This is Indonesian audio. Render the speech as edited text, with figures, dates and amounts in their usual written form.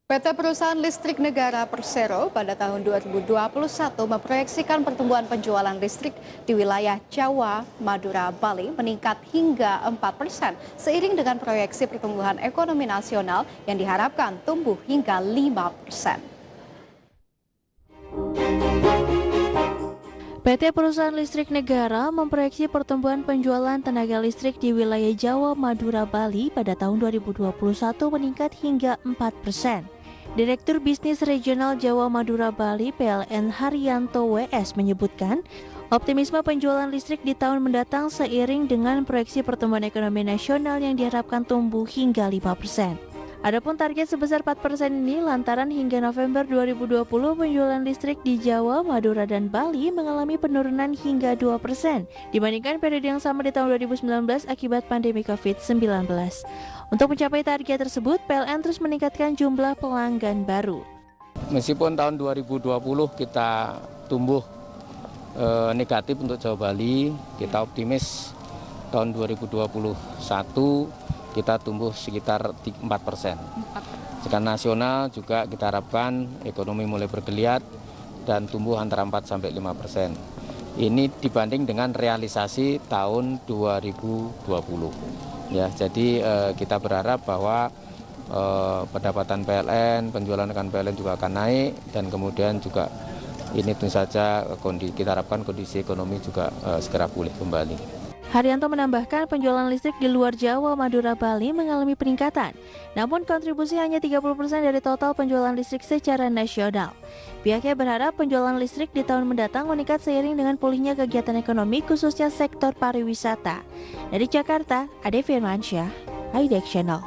PT Perusahaan Listrik Negara Persero pada tahun 2021 memproyeksikan pertumbuhan penjualan listrik di wilayah Jawa, Madura, Bali meningkat hingga 4% seiring dengan proyeksi pertumbuhan ekonomi nasional yang diharapkan tumbuh hingga 5%. PT Perusahaan Listrik Negara memproyeksi pertumbuhan penjualan tenaga listrik di wilayah Jawa, Madura, Bali pada tahun 2021 meningkat hingga 4%. Direktur Bisnis Regional Jawa Madura Bali PLN Haryanto WS menyebutkan, optimisme penjualan listrik di tahun mendatang seiring dengan proyeksi pertumbuhan ekonomi nasional yang diharapkan tumbuh hingga 5%. Adapun target sebesar 4% ini lantaran hingga November 2020 penjualan listrik di Jawa, Madura, dan Bali mengalami penurunan hingga 2% dibandingkan periode yang sama di tahun 2019 akibat pandemi COVID-19. Untuk mencapai target tersebut, PLN terus meningkatkan jumlah pelanggan baru. Meskipun tahun 2020 kita tumbuh negatif untuk Jawa Bali, kita optimis tahun 2021 kita tumbuh sekitar 4%. Secara nasional juga kita harapkan ekonomi mulai bergeliat dan tumbuh antara 4-5%. Ini dibanding dengan realisasi tahun 2020. Ya, jadi kita berharap bahwa pendapatan PLN, penjualan rekan PLN juga akan naik dan kemudian juga ini tentu saja kita harapkan kondisi ekonomi juga segera pulih kembali. Haryanto menambahkan penjualan listrik di luar Jawa, Madura, Bali mengalami peningkatan. Namun kontribusi hanya 30% dari total penjualan listrik secara nasional. Pihaknya berharap penjualan listrik di tahun mendatang meningkat seiring dengan pulihnya kegiatan ekonomi khususnya sektor pariwisata. Dari Jakarta, Ade Firmansyah, IDEX Channel.